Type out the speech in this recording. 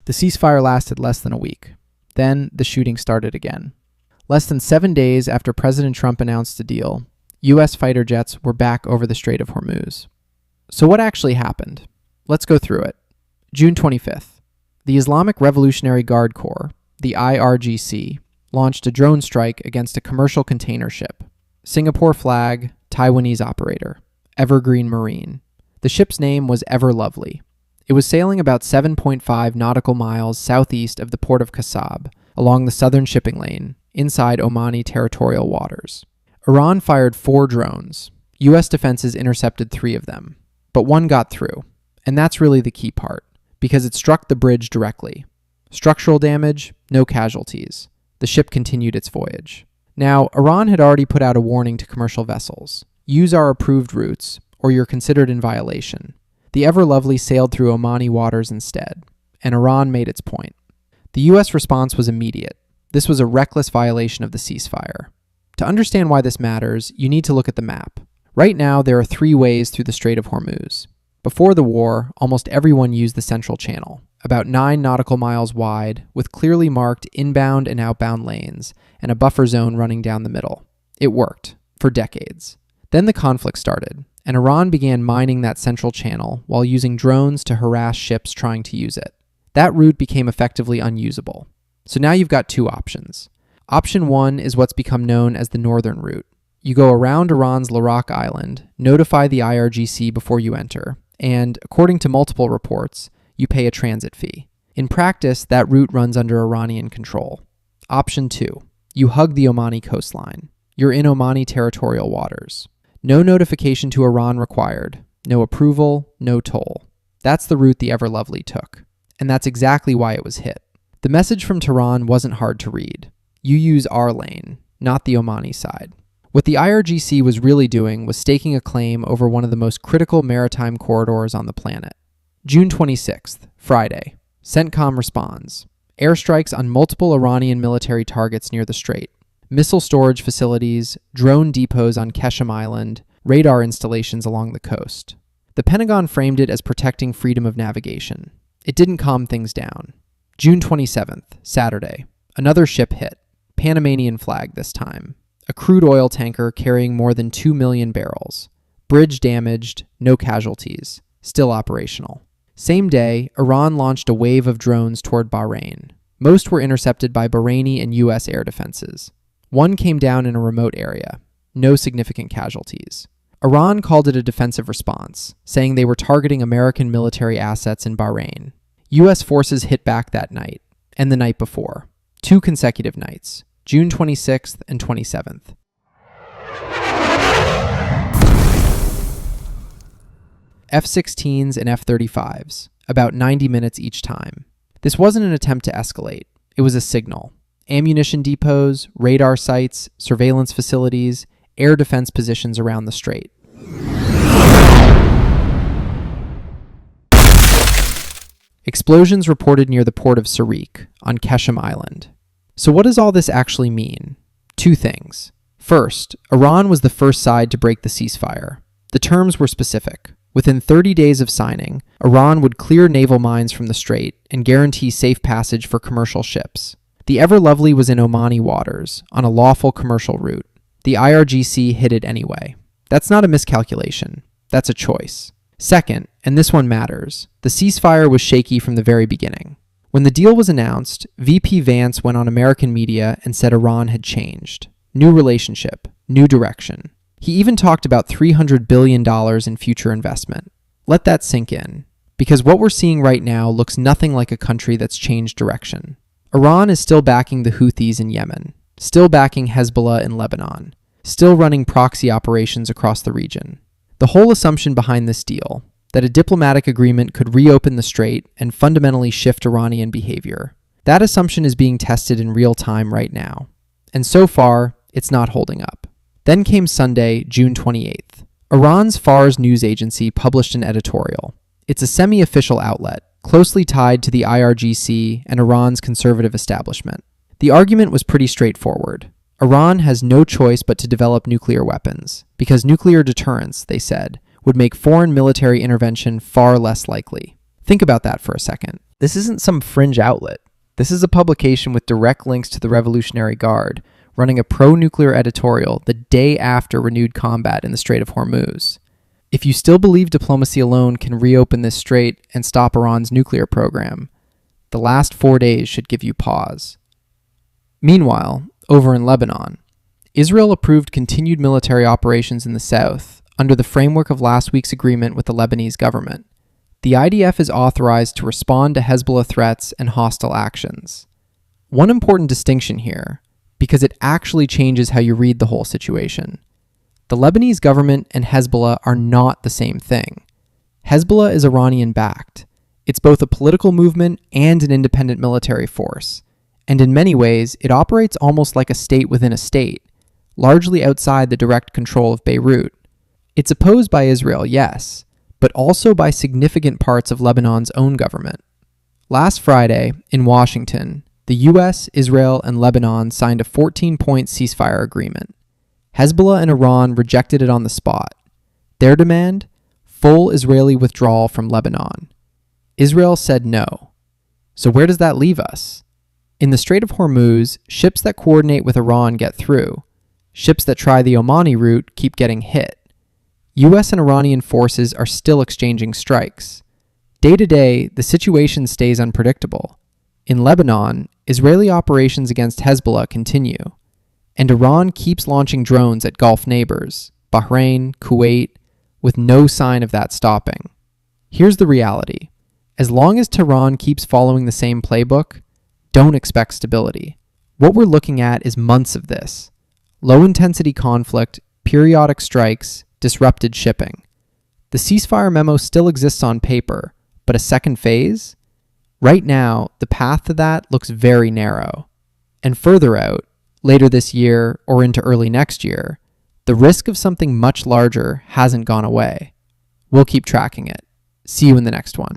The ceasefire lasted less than a week. Then the shooting started again. Less than 7 days after President Trump announced a deal, U.S. fighter jets were back over the Strait of Hormuz. So what actually happened? Let's go through it. June 25th. The Islamic Revolutionary Guard Corps, the IRGC, launched a drone strike against a commercial container ship. Singapore flag, Taiwanese operator, Evergreen Marine. The ship's name was Everlovely. It was sailing about 7.5 nautical miles southeast of the port of Qasab, along the southern shipping lane, inside Omani territorial waters. Iran fired 4 drones. U.S. defenses intercepted 3 of them. But one got through. And that's really the key part, because it struck the bridge directly. Structural damage, no casualties. The ship continued its voyage. Now, Iran had already put out a warning to commercial vessels. Use our approved routes, or you're considered in violation. The Everlovely sailed through Omani waters instead, and Iran made its point. The U.S. response was immediate. This was a reckless violation of the ceasefire. To understand why this matters, you need to look at the map. Right now, there are 3 ways through the Strait of Hormuz. Before the war, almost everyone used the Central Channel, about 9 nautical miles wide, with clearly marked inbound and outbound lanes, and a buffer zone running down the middle. It worked, for decades. Then the conflict started, and Iran began mining that Central Channel while using drones to harass ships trying to use it. That route became effectively unusable. So now you've got 2 options. Option 1 is what's become known as the Northern Route. You go around Iran's Qeshm Island, notify the IRGC before you enter, and, according to multiple reports, you pay a transit fee. In practice, that route runs under Iranian control. Option 2. You hug the Omani coastline. You're in Omani territorial waters. No notification to Iran required. No approval, no toll. That's the route the Everlovely took. And that's exactly why it was hit. The message from Tehran wasn't hard to read. You use our lane, not the Omani side. What the IRGC was really doing was staking a claim over one of the most critical maritime corridors on the planet. June 26th, Friday. CENTCOM responds. Airstrikes on multiple Iranian military targets near the strait. Missile storage facilities, drone depots on Qeshm Island, radar installations along the coast. The Pentagon framed it as protecting freedom of navigation. It didn't calm things down. June 27th, Saturday. Another ship hit. Panamanian flag this time. A crude oil tanker carrying more than 2 million barrels. Bridge damaged, no casualties. Still operational. Same day, Iran launched a wave of drones toward Bahrain. Most were intercepted by Bahraini and U.S. air defenses. One came down in a remote area. No significant casualties. Iran called it a defensive response, saying they were targeting American military assets in Bahrain. U.S. forces hit back that night, and the night before. 2 consecutive nights, June 26th and 27th. F-16s and F-35s, about 90 minutes each time. This wasn't an attempt to escalate. It was a signal. Ammunition depots, radar sites, surveillance facilities, air defense positions around the strait. Explosions reported near the port of Sarik on Qeshm Island. So what does all this actually mean? 2 things. First, Iran was the first side to break the ceasefire. The terms were specific. Within 30 days of signing, Iran would clear naval mines from the strait and guarantee safe passage for commercial ships. The Everlovely was in Omani waters, on a lawful commercial route. The IRGC hit it anyway. That's not a miscalculation. That's a choice. Second, and this one matters, the ceasefire was shaky from the very beginning. When the deal was announced, VP Vance went on American media and said Iran had changed. New relationship, new direction. He even talked about $300 billion in future investment. Let that sink in, because what we're seeing right now looks nothing like a country that's changed direction. Iran is still backing the Houthis in Yemen, still backing Hezbollah in Lebanon, still running proxy operations across the region. The whole assumption behind this deal, that a diplomatic agreement could reopen the strait and fundamentally shift Iranian behavior, that assumption is being tested in real time right now. And so far, it's not holding up. Then came Sunday, June 28th. Iran's Fars news agency published an editorial. It's a semi-official outlet, closely tied to the IRGC and Iran's conservative establishment. The argument was pretty straightforward. Iran has no choice but to develop nuclear weapons, because nuclear deterrence, they said, would make foreign military intervention far less likely. Think about that for a second. This isn't some fringe outlet. This is a publication with direct links to the Revolutionary Guard, running a pro-nuclear editorial the day after renewed combat in the Strait of Hormuz. If you still believe diplomacy alone can reopen this strait and stop Iran's nuclear program, the last 4 days should give you pause. Meanwhile, over in Lebanon, Israel approved continued military operations in the south under the framework of last week's agreement with the Lebanese government. The IDF is authorized to respond to Hezbollah threats and hostile actions. One important distinction here, because it actually changes how you read the whole situation. The Lebanese government and Hezbollah are not the same thing. Hezbollah is Iranian-backed. It's both a political movement and an independent military force, and in many ways, it operates almost like a state within a state, largely outside the direct control of Beirut. It's opposed by Israel, yes, but also by significant parts of Lebanon's own government. Last Friday, in Washington, the US, Israel, and Lebanon signed a 14-point ceasefire agreement. Hezbollah and Iran rejected it on the spot. Their demand? Full Israeli withdrawal from Lebanon. Israel said no. So where does that leave us? In the Strait of Hormuz, ships that coordinate with Iran get through. Ships that try the Omani route keep getting hit. US and Iranian forces are still exchanging strikes. Day to day, the situation stays unpredictable. In Lebanon, Israeli operations against Hezbollah continue, and Iran keeps launching drones at Gulf neighbors, Bahrain, Kuwait, with no sign of that stopping. Here's the reality. As long as Tehran keeps following the same playbook, don't expect stability. What we're looking at is months of this. Low-intensity conflict, periodic strikes, disrupted shipping. The ceasefire memo still exists on paper, but a second phase? Right now, the path to that looks very narrow. And further out, later this year or into early next year, the risk of something much larger hasn't gone away. We'll keep tracking it. See you in the next one.